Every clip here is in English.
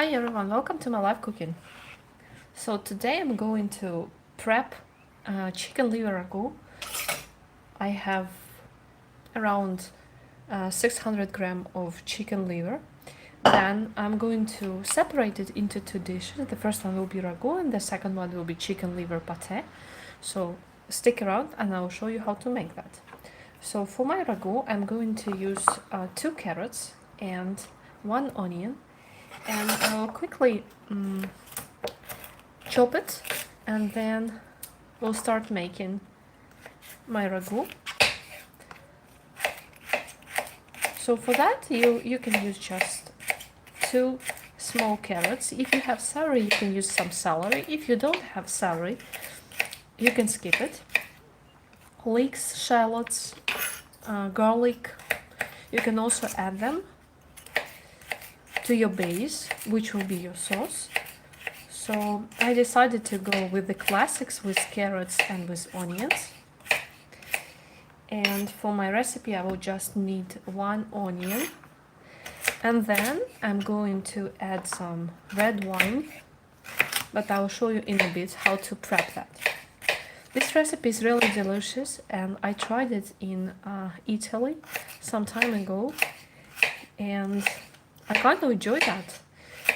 Hi everyone, welcome to my live cooking. So today I'm going to prep chicken liver ragu. I have around 600 gram of chicken liver. Then I'm going to separate it into two dishes. The first one will be ragu and the second one will be chicken liver pâté. So stick around and I'll show you how to make that. So for my ragu I'm going to use 2 carrots and 1 onion, and I'll quickly chop it, and then we'll start making my ragu. So for that you can use just 2 small carrots. If you have celery, you can use some celery. If you don't have celery, you can skip it. Leeks, shallots, garlic, you can also add them to your base, which will be your sauce. So I decided to go with the classics, with carrots and with onions. And for my recipe I will just need 1 onion, and then I'm going to add some red wine, but I'll show you in a bit how to prep that. This recipe is really delicious and I tried it in Italy some time ago, and I kind of enjoy that.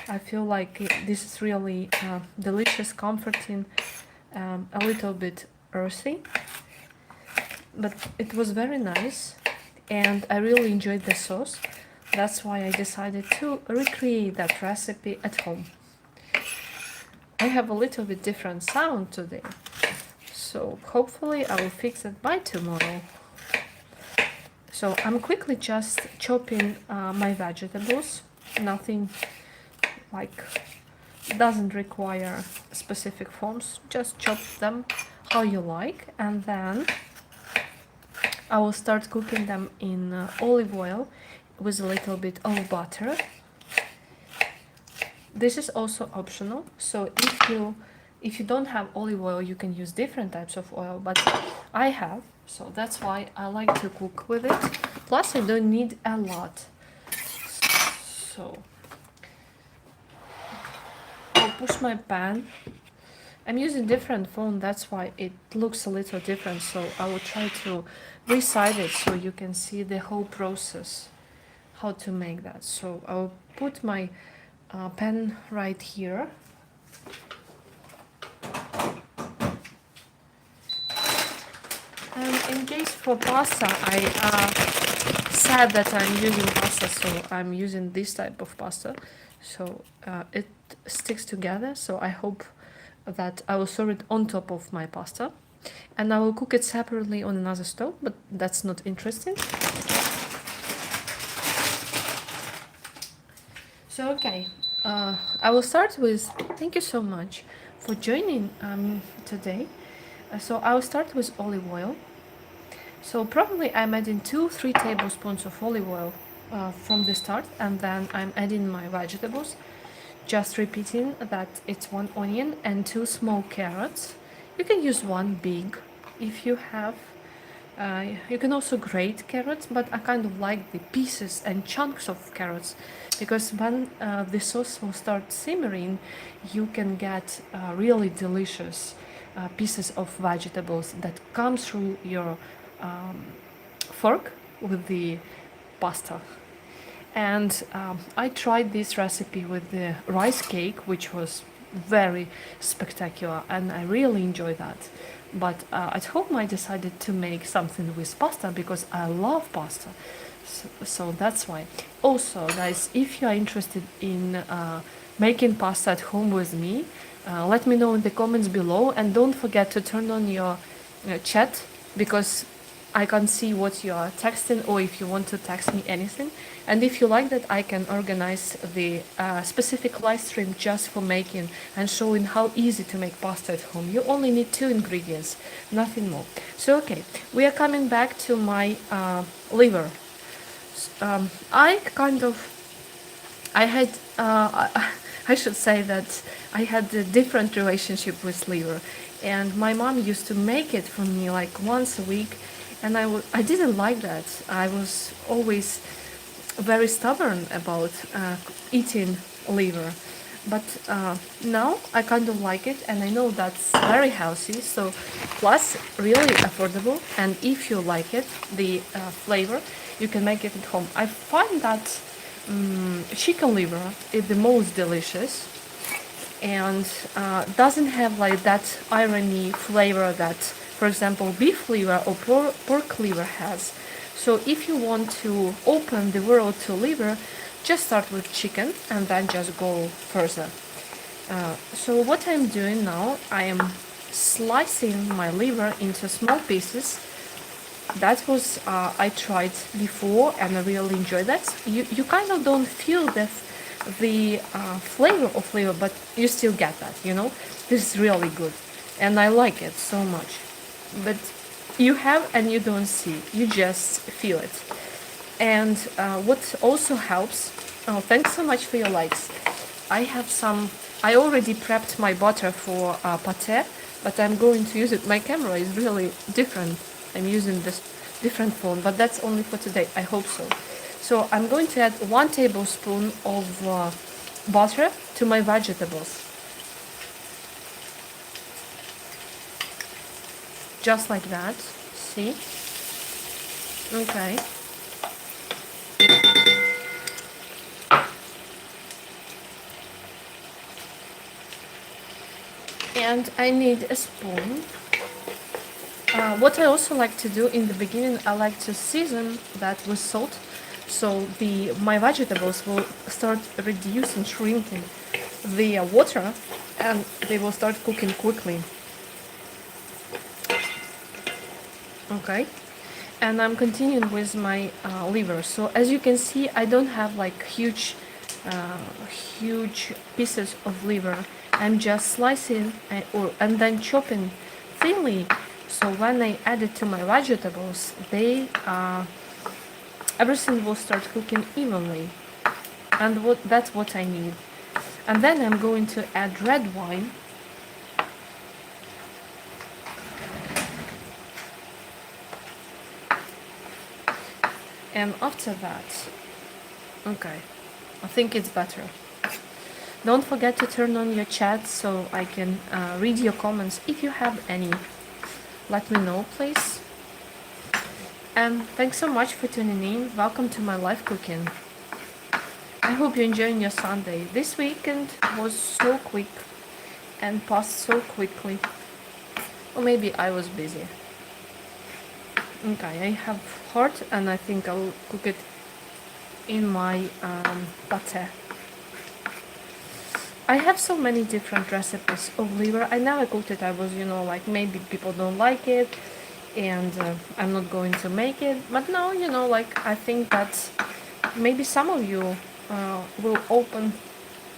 I feel like this is really delicious, comforting, a little bit earthy, but it was very nice and I really enjoyed the sauce. That's why I decided to recreate that recipe at home. I have a little bit different sound today, so hopefully I will fix it by tomorrow. So I'm quickly just chopping my vegetables. Nothing like, doesn't require specific forms, just chop them how you like, and then I will start cooking them in olive oil with a little bit of butter. This is also optional, so if you don't have olive oil, you can use different types of oil, but I have, so that's why I like to cook with it. Plus I don't need a lot. So I'll push my pan. I'm using different phone, that's why it looks a little different, so I will try to reside it so you can see the whole process, how to make that. So I'll put my pan right here. And in case for pasta, I said that I'm using pasta, so I'm using this type of pasta. So it sticks together, so I hope that I will serve it on top of my pasta. And I will cook it separately on another stove, but that's not interesting. So okay, I will start with, thank you so much for joining today. So I will start with olive oil. So probably I'm adding 2-3 tablespoons of olive oil from the start, and then I'm adding my vegetables. Just repeating that it's 1 onion and 2 small carrots. You can use 1 big if you have. You can also grate carrots, but I kind of like the pieces and chunks of carrots, because when the sauce will start simmering, you can get really delicious pieces of vegetables that come through your fork with the pasta. And I tried this recipe with the rice cake, which was very spectacular, and I really enjoyed that. But at home I decided to make something with pasta because I love pasta. So that's why. Also, guys, if you are interested in making pasta at home with me, let me know in the comments below, and don't forget to turn on your chat, because I can see what you are texting, or if you want to text me anything. And if you like that, I can organize the specific live stream just for making and showing how easy to make pasta at home. You only need 2 ingredients, nothing more. So okay, we are coming back to my liver. I should say that I had a different relationship with liver, and my mom used to make it for me like once a week, and I didn't like that. I was always very stubborn about eating liver, but now I kind of like it, and I know that's very healthy. So plus really affordable, and if you like it, the flavor, you can make it at home. I find that chicken liver is the most delicious, and doesn't have like that irony flavor that, for example, beef liver or pork liver has. So if you want to open the world to liver, just start with chicken and then just go further. So what I'm doing now, I am slicing my liver into small pieces. That was I tried before and I really enjoyed that. You kind of don't feel the flavor of liver, but you still get that. This is really good, and I like it so much. But you have and you don't see, you just feel it. And what also helps, oh, thanks so much for your likes. I already prepped my butter for pâté, but I'm going to use it. My camera is really different. I'm using this different phone, but that's only for today. I hope so. So I'm going to add 1 tablespoon of butter to my vegetables. Just like that. See? Okay. And I need a spoon. What I also like to do in the beginning, I like to season that with salt, so my vegetables will start reducing, shrinking the water, and they will start cooking quickly. Okay, and I'm continuing with my liver. So as you can see, I don't have like huge pieces of liver. I'm just slicing and then chopping thinly. So when I add it to my vegetables, everything will start cooking evenly, and that's what I need. And then I'm going to add red wine. And after that, okay, I think it's better. Don't forget to turn on your chat so I can read your comments if you have any. Let me know, please. And thanks so much for tuning in. Welcome to my live cooking. I hope you're enjoying your Sunday. This weekend was so quick and passed so quickly. Or maybe I was busy. Okay, I have heart and I think I'll cook it in my pâté. I have so many different recipes of liver. I never cooked it. I was, like maybe people don't like it and I'm not going to make it. But now, like I think that maybe some of you will open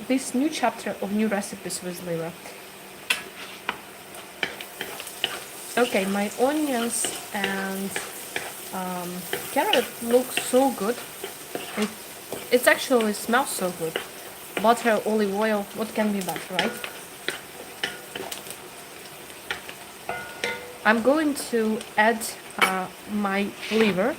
this new chapter of new recipes with liver. Okay, my onions and carrot look so good. It actually smells so good. Butter, olive oil, what can be better, right? I'm going to add my liver.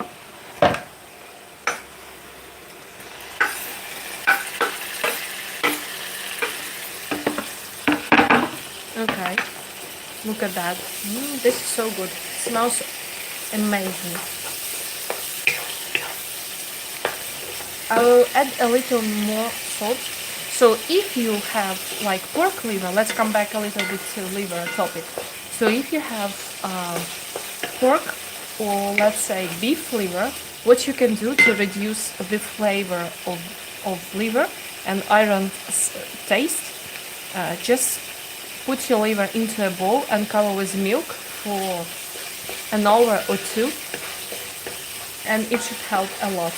Okay, look at that. This is so good. It smells amazing. I will add a little more salt. So if you have like pork liver, let's come back a little bit to liver topic. So if you have pork or let's say beef liver, what you can do to reduce the flavor of liver and iron taste, just put your liver into a bowl and cover with milk for an hour or 2, and it should help a lot.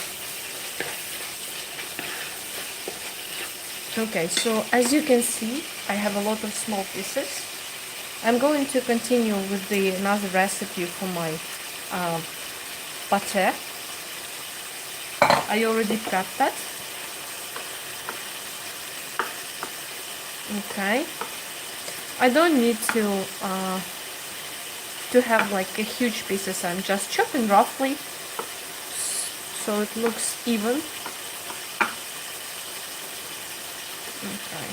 Okay, so as you can see, I have a lot of small pieces. I'm going to continue with another recipe for my pâté. I already prepped that. Okay. I don't need to have like a huge pieces. I'm just chopping roughly so it looks even. Okay.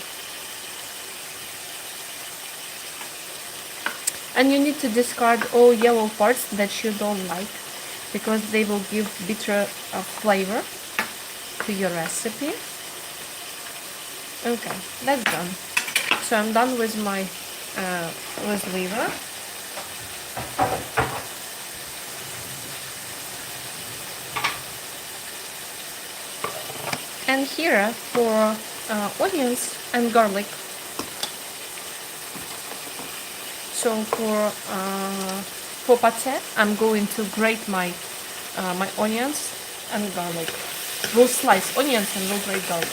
And you need to discard all yellow parts that you don't like, because they will give bitter flavor to your recipe. Okay, that's done. So I'm done with my with liver. And here for onions and garlic. So for pâté, I'm going to grate my my onions and garlic. We'll slice onions and we'll grate garlic.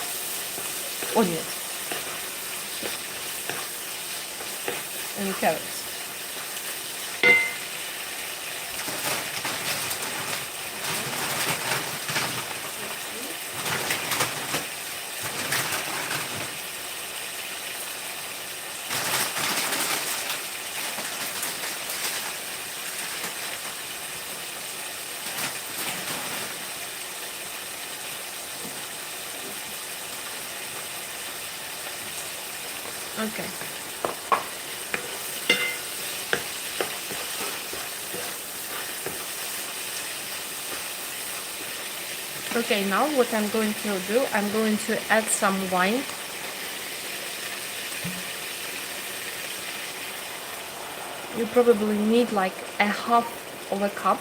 Onions and carrots. Okay. Okay, now what I'm going to do, I'm going to add some wine. You probably need like a half of a cup.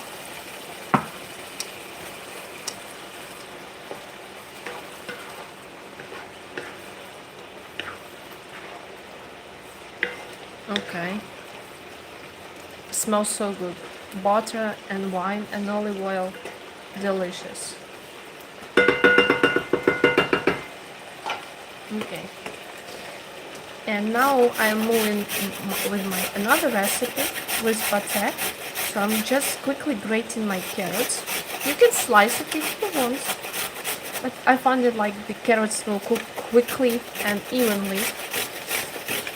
Okay. Smells so good. Butter and wine and olive oil. Delicious. Okay. And now I'm moving with my another recipe with pâté. So I'm just quickly grating my carrots. You can slice it if you want, but I find it like the carrots will cook quickly and evenly.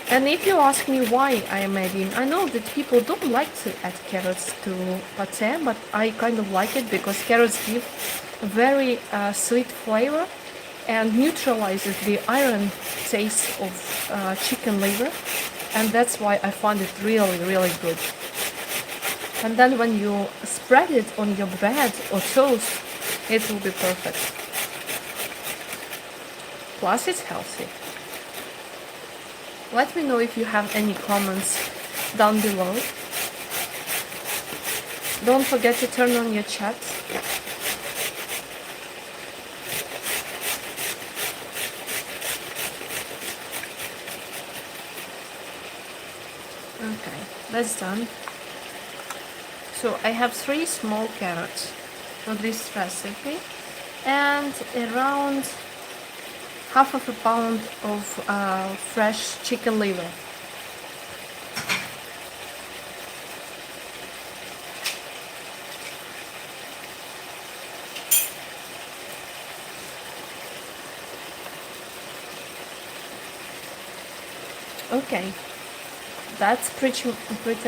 And if you ask me why I am adding, I know that people don't like to add carrots to pâté, but I kind of like it because carrots give a very sweet flavor and neutralizes the iron taste of chicken liver, and that's why I find it really, really good. And then when you spread it on your bread or toast, it will be perfect. Plus it's healthy. Let me know if you have any comments down below. Don't forget to turn on your chat. Okay, that's done. So I have 3 small carrots for this recipe and around half of a pound of fresh chicken liver. Okay, that's pretty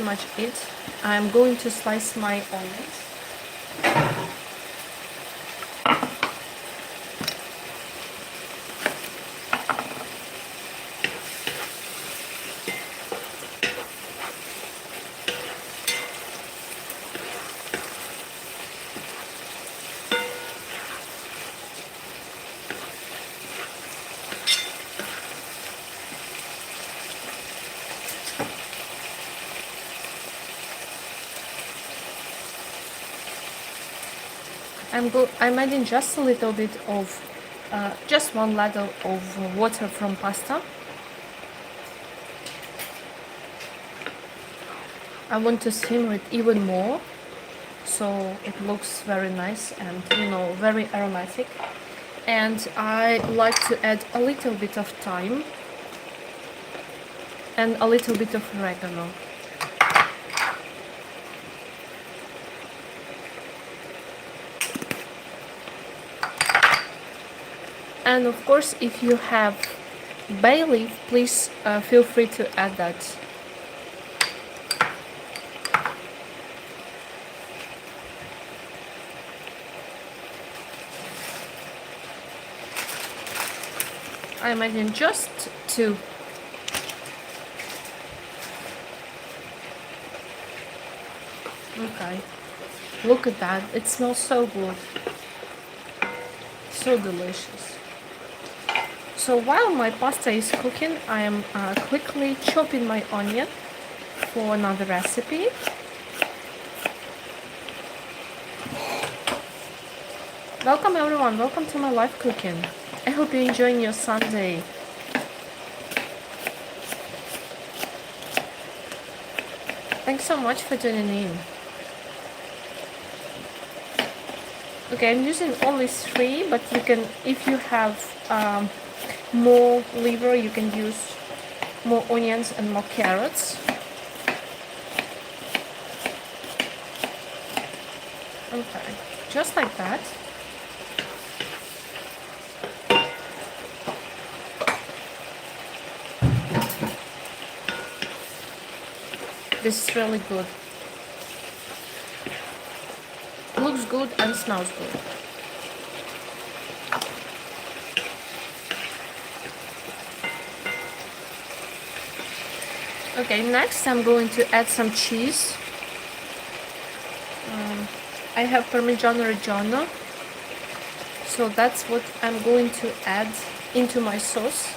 much it. I'm going to slice my onions. I'm adding just a little bit of, just 1 ladle of water from pasta. I want to simmer it even more, so it looks very nice and, you know, very aromatic. And I like to add a little bit of thyme and a little bit of oregano. And of course, if you have bay leaf, please feel free to add that. I'm adding just 2. Okay, look at that. It smells so good. So delicious. So while my pasta is cooking, I am quickly chopping my onion for another recipe. Welcome everyone, welcome to my live cooking. I hope you're enjoying your Sunday. Thanks so much for tuning in. Okay, I'm using only 3, but you can, if you have more liver, you can use more onions and more carrots. Okay, just like that. This is really good. Looks good and smells good. Okay, next I'm going to add some cheese. I have Parmigiano Reggiano, so that's what I'm going to add into my sauce.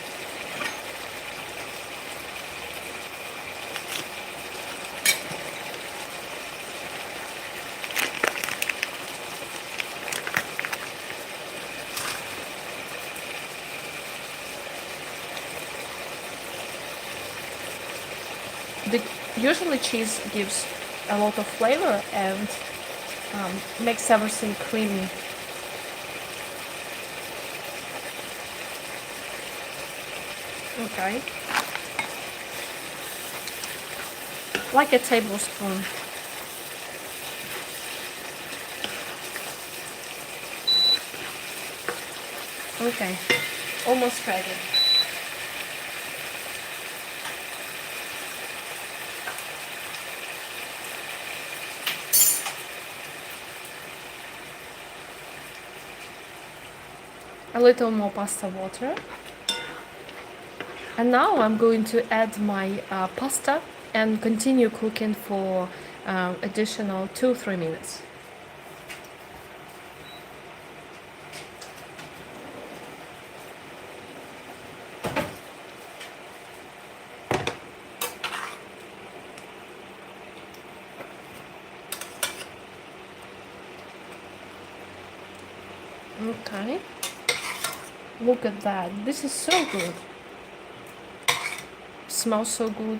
Usually cheese gives a lot of flavor and makes everything creamy. Okay. Like a tablespoon. Okay. Almost ready. A little more pasta water. And now I'm going to add my pasta and continue cooking for additional 2-3 minutes. Okay. Look at that. This is so good. Smells so good.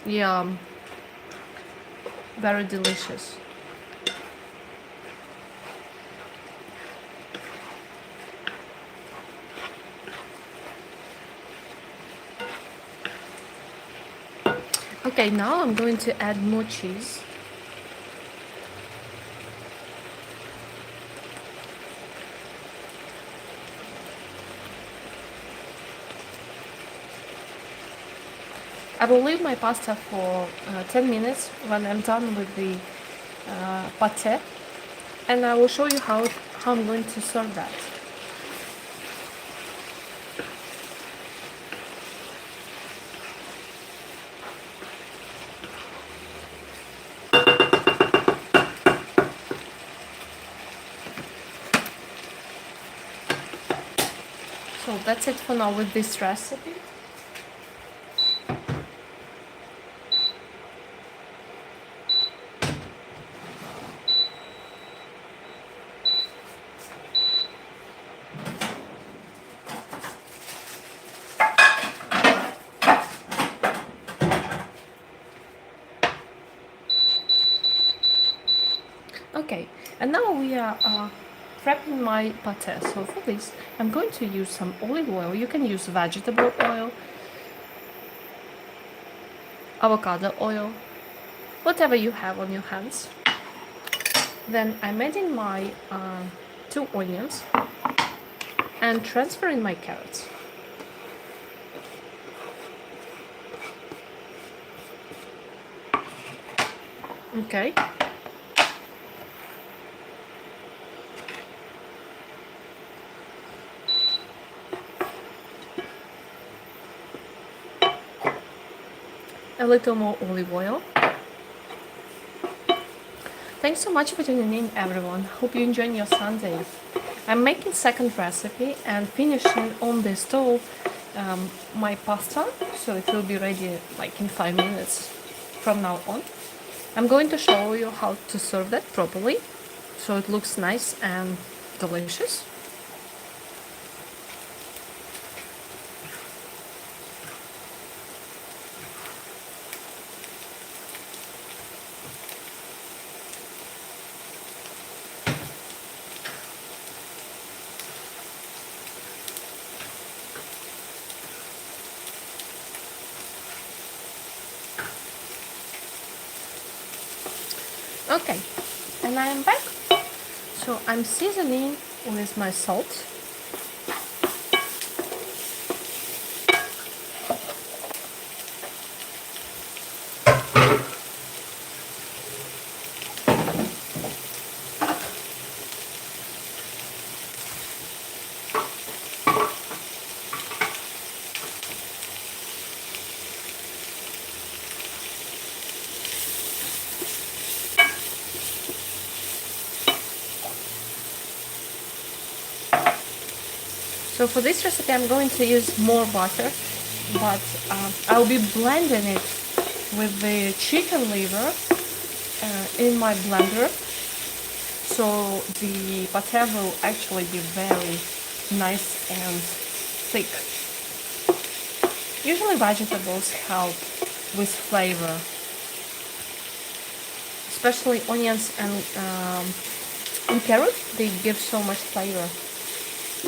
Yum. Very delicious. Okay, now I'm going to add more cheese. I will leave my pasta for 10 minutes when I'm done with the pâté, and I will show you how I'm going to serve that. So that's it for now with this recipe. Okay, and now we are prepping my pâté. So for this, I'm going to use some olive oil. You can use vegetable oil, avocado oil, whatever you have on your hands. Then I'm adding my 2 onions and transferring my carrots. Okay. a little more olive oil. Thanks so much for tuning in, everyone. Hope you enjoyed your Sunday. I'm making second recipe and finishing on the stove my pasta, so it will be ready like in 5 minutes from now on. I'm going to show you how to serve that properly so it looks nice and delicious. Okay, and I am back. So I'm seasoning with my salt. So for this recipe I'm going to use more butter, but I'll be blending it with the chicken liver in my blender, so the paté will actually be very nice and thick. Usually vegetables help with flavor, especially onions and carrot. They give so much flavor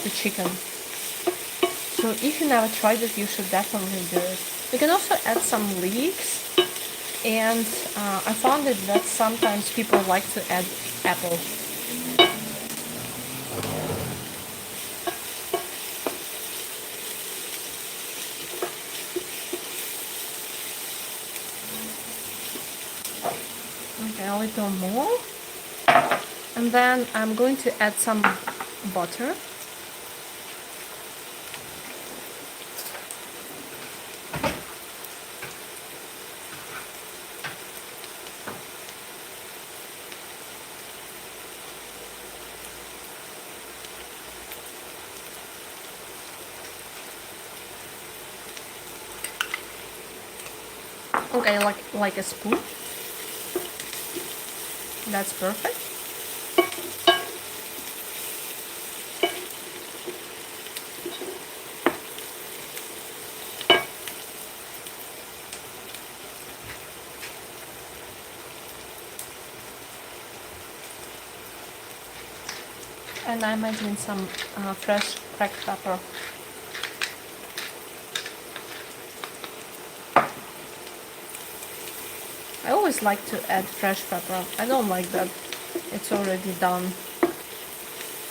to chicken. So if you never tried it, you should definitely do it. You can also add some leeks, and I found it that sometimes people like to add apple. Okay, a little more. And then I'm going to add some butter. Okay, like a spoon. That's perfect. And I'm adding some fresh cracked pepper. I always like to add fresh pepper. I don't like that it's already done.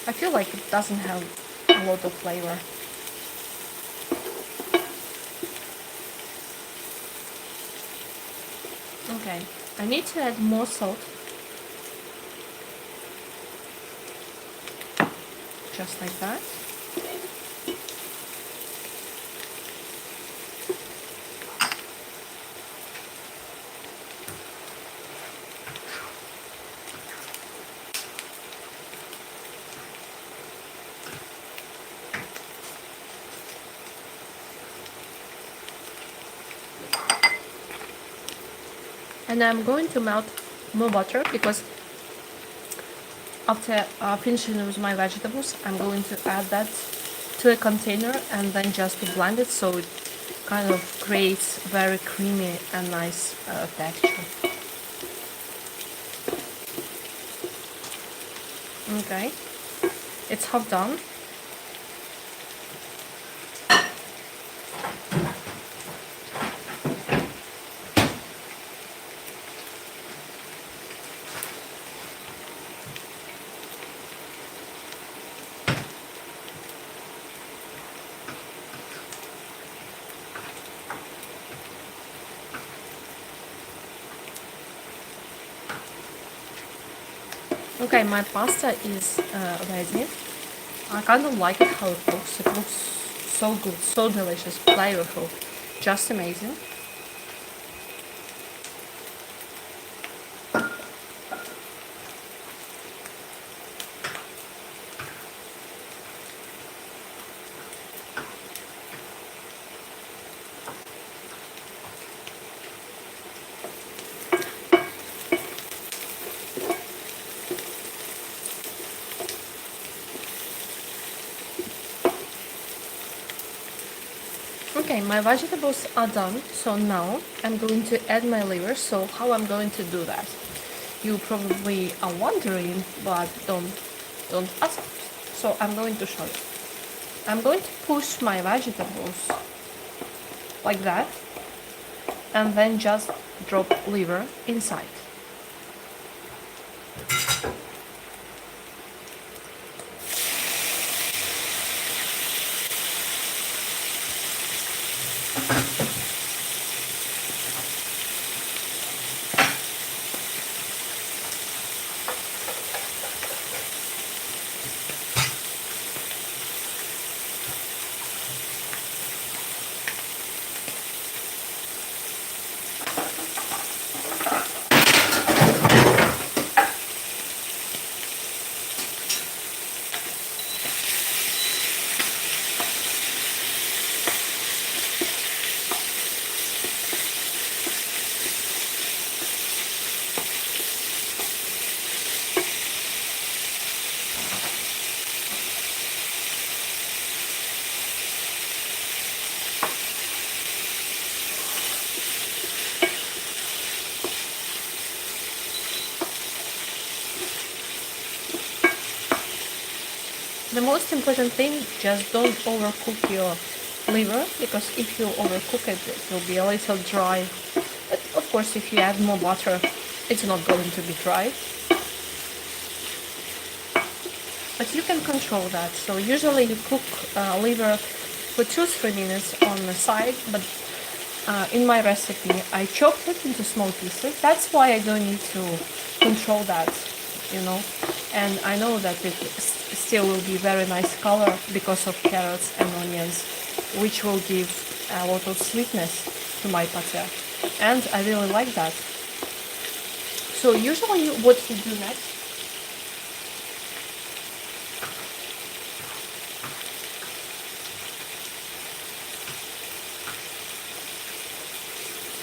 I feel like it doesn't have a lot of flavor. Okay, I need to add more salt. Just like that. And I'm going to melt more butter because after finishing with my vegetables, I'm going to add that to a container and then just to blend it so it kind of creates very creamy and nice texture. Okay, it's half done. Okay, my pasta is ready. I kind of like it how it looks. It looks so good, so delicious, flavorful, just amazing. Okay, my vegetables are done, so now I'm going to add my liver. So how I'm going to do that? You probably are wondering, but don't ask. So I'm going to show you. I'm going to push my vegetables like that, and then just drop liver inside. The most important thing, just don't overcook your liver, because if you overcook it, it will be a little dry. But of course, if you add more butter, it's not going to be dry. But you can control that. So usually you cook liver for 2-3 minutes on the side, but in my recipe I chopped it into small pieces. That's why I don't need to control that, you know. And I know that it still will be very nice color because of carrots and onions, which will give a lot of sweetness to my pâté. And I really like that. So usually what you do next,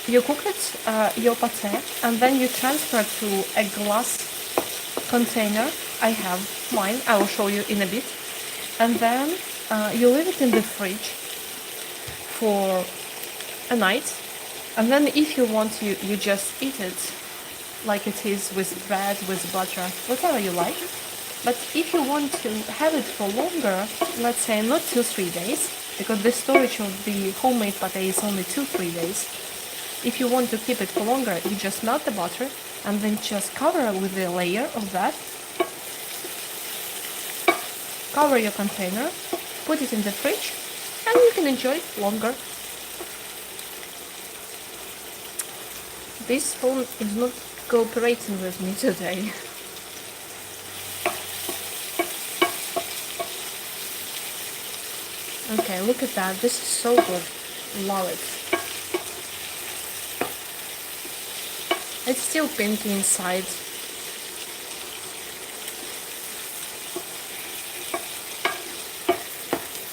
you cook it, your pâté, and then you transfer to a glass container. I have mine, I will show you in a bit. And then you leave it in the fridge for a night. And then if you want, you just eat it like it is, with bread, with butter, whatever you like. But if you want to have it for longer, let's say not 2-3 days, because the storage of the homemade pâté is only 2-3 days. If you want to keep it for longer, you just melt the butter and then just cover it with a layer of that. Cover your container, put it in the fridge, and you can enjoy it longer. This phone is not cooperating with me today. Okay, look at that. This is so good. Love it. It's still pink inside.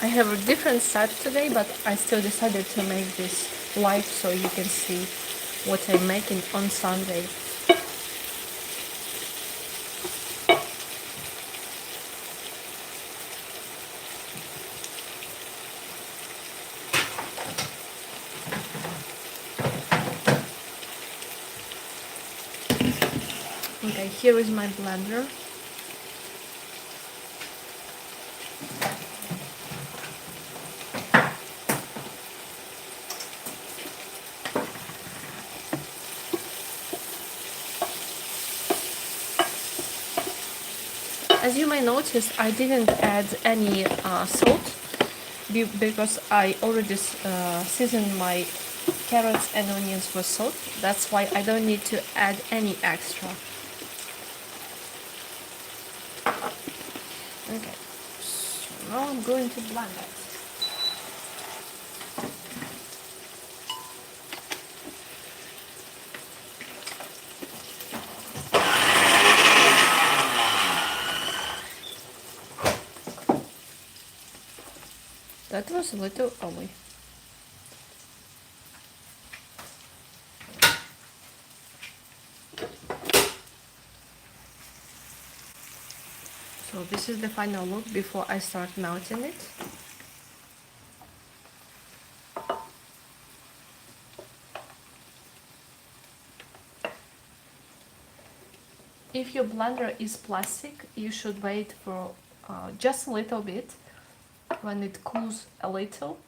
I have a different set today, but I still decided to make this live so you can see what I'm making on Sunday. Okay, here is my blender. As you may notice, I didn't add any salt because I already seasoned my carrots and onions with salt. That's why I don't need to add any extra. Okay, so now I'm going to blend it. That was a little early. So this is the final look before I start melting it. if your blender is plastic, you should wait for just a little bit when it cools a little.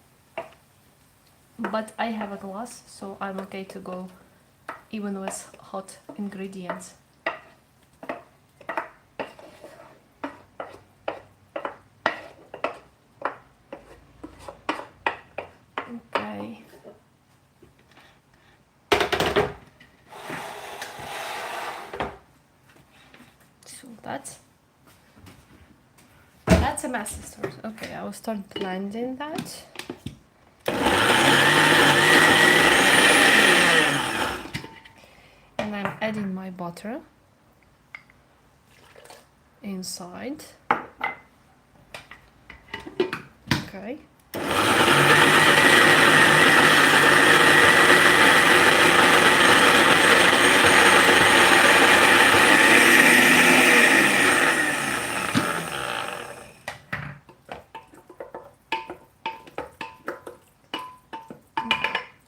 But I have a glass, so I'm okay to go even with hot ingredients. Okay. So that's a messy start. Okay, I will start blending that. And I'm adding my butter inside. Okay.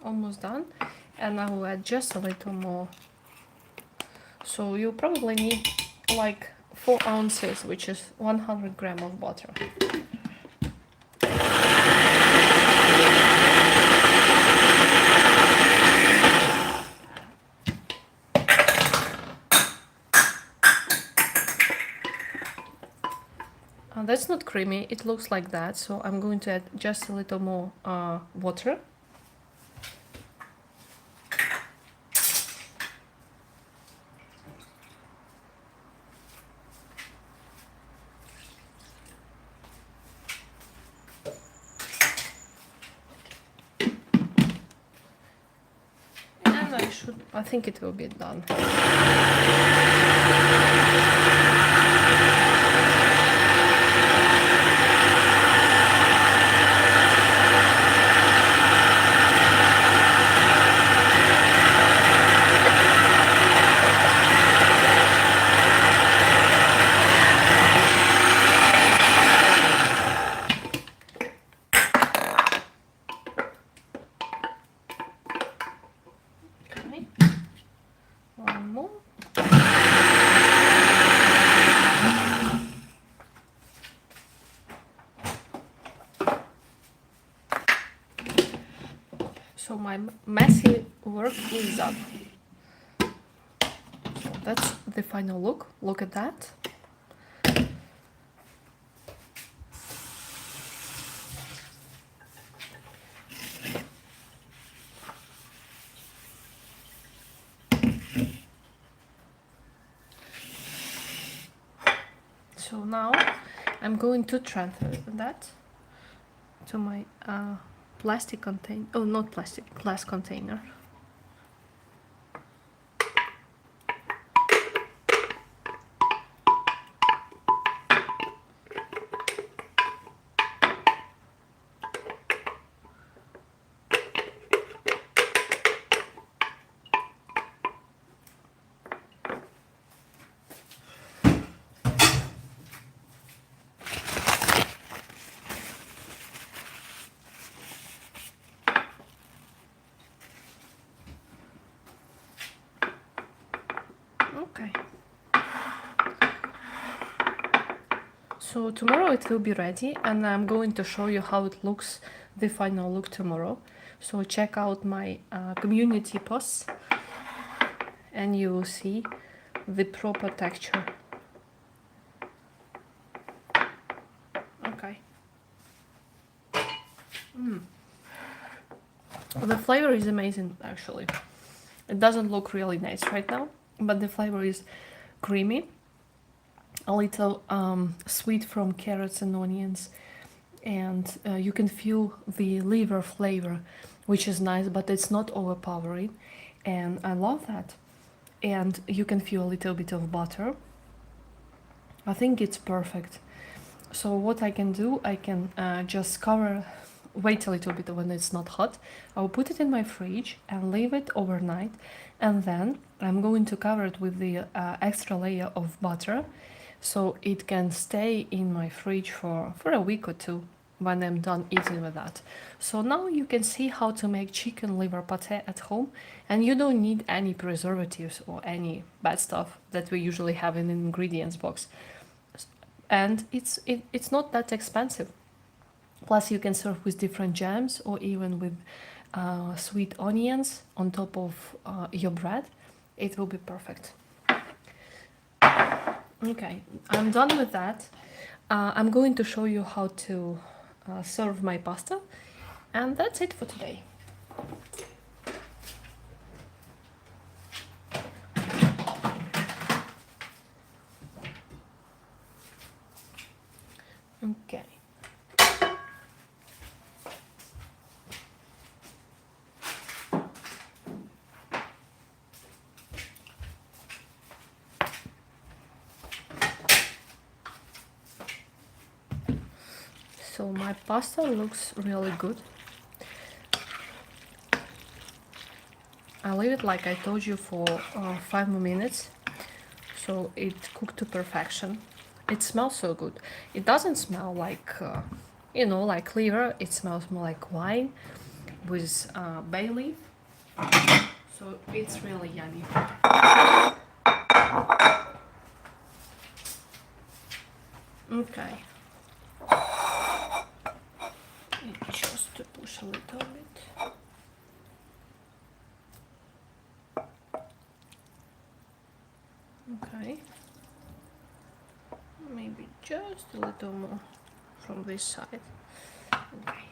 Almost done, and I will add just a little more. So you probably need like 4 ounces, which is 100 grams of butter. That's not creamy, it looks like that, so I'm going to add just a little more water. And I think it will be done. One more. So my messy work is up. So that's the final look. Look at that. So now I'm going to transfer that to my plastic container. Oh, not plastic, glass container. Okay. So tomorrow it will be ready, and I'm going to show you how it looks, the final look tomorrow. So check out my community posts and you will see the proper texture. Okay. The flavor is amazing actually. It doesn't look really nice right now, but the flavor is creamy, a little sweet from carrots and onions, and you can feel the liver flavor, which is nice, but it's not overpowering, and I love that. And you can feel a little bit of butter. I think it's perfect. So what I can do, I can just wait a little bit when it's not hot. I'll put it in my fridge and leave it overnight, and then I'm going to cover it with the extra layer of butter, so it can stay in my fridge for a week or two. when I'm done eating with that. So now you can see how to make chicken liver pâté at home, and you don't need any preservatives or any bad stuff that we usually have in an ingredients box. And it's not that expensive. Plus, you can serve with different jams or even with sweet onions on top of your bread. It will be perfect. Okay, I'm done with that. I'm going to show you how to serve my pasta, and that's it for today. Okay. So my pasta looks really good. I leave it like I told you for 5 more minutes, so it cooked to perfection. It smells so good. It doesn't smell like, like liver. It smells more like wine with bay leaf. So it's really yummy. Okay. Just to push a little bit. Okay. Maybe just a little more from this side. Okay.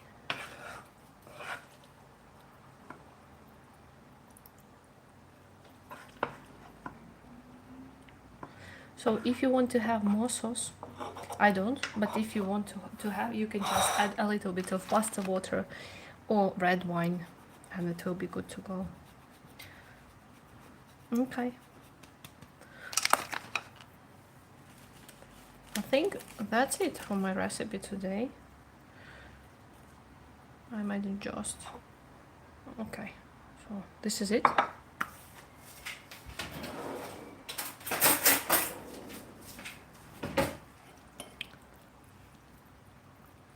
So if you want to have more sauce, I don't, but if you want to have, you can just add a little bit of pasta water or red wine, and it will be good to go. Okay. I think that's it for my recipe today. I might adjust. Okay, so this is it.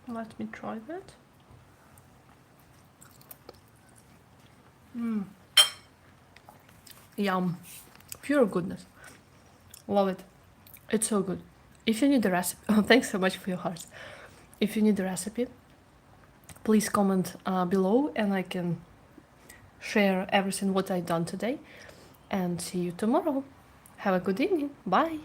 Let me try that. Yum. Pure goodness. Love it. It's so good. If you need the recipe, oh, thanks so much for your hearts. If you need the recipe, please comment below and I can share everything what I've done today. And see you tomorrow. Have a good evening. Bye.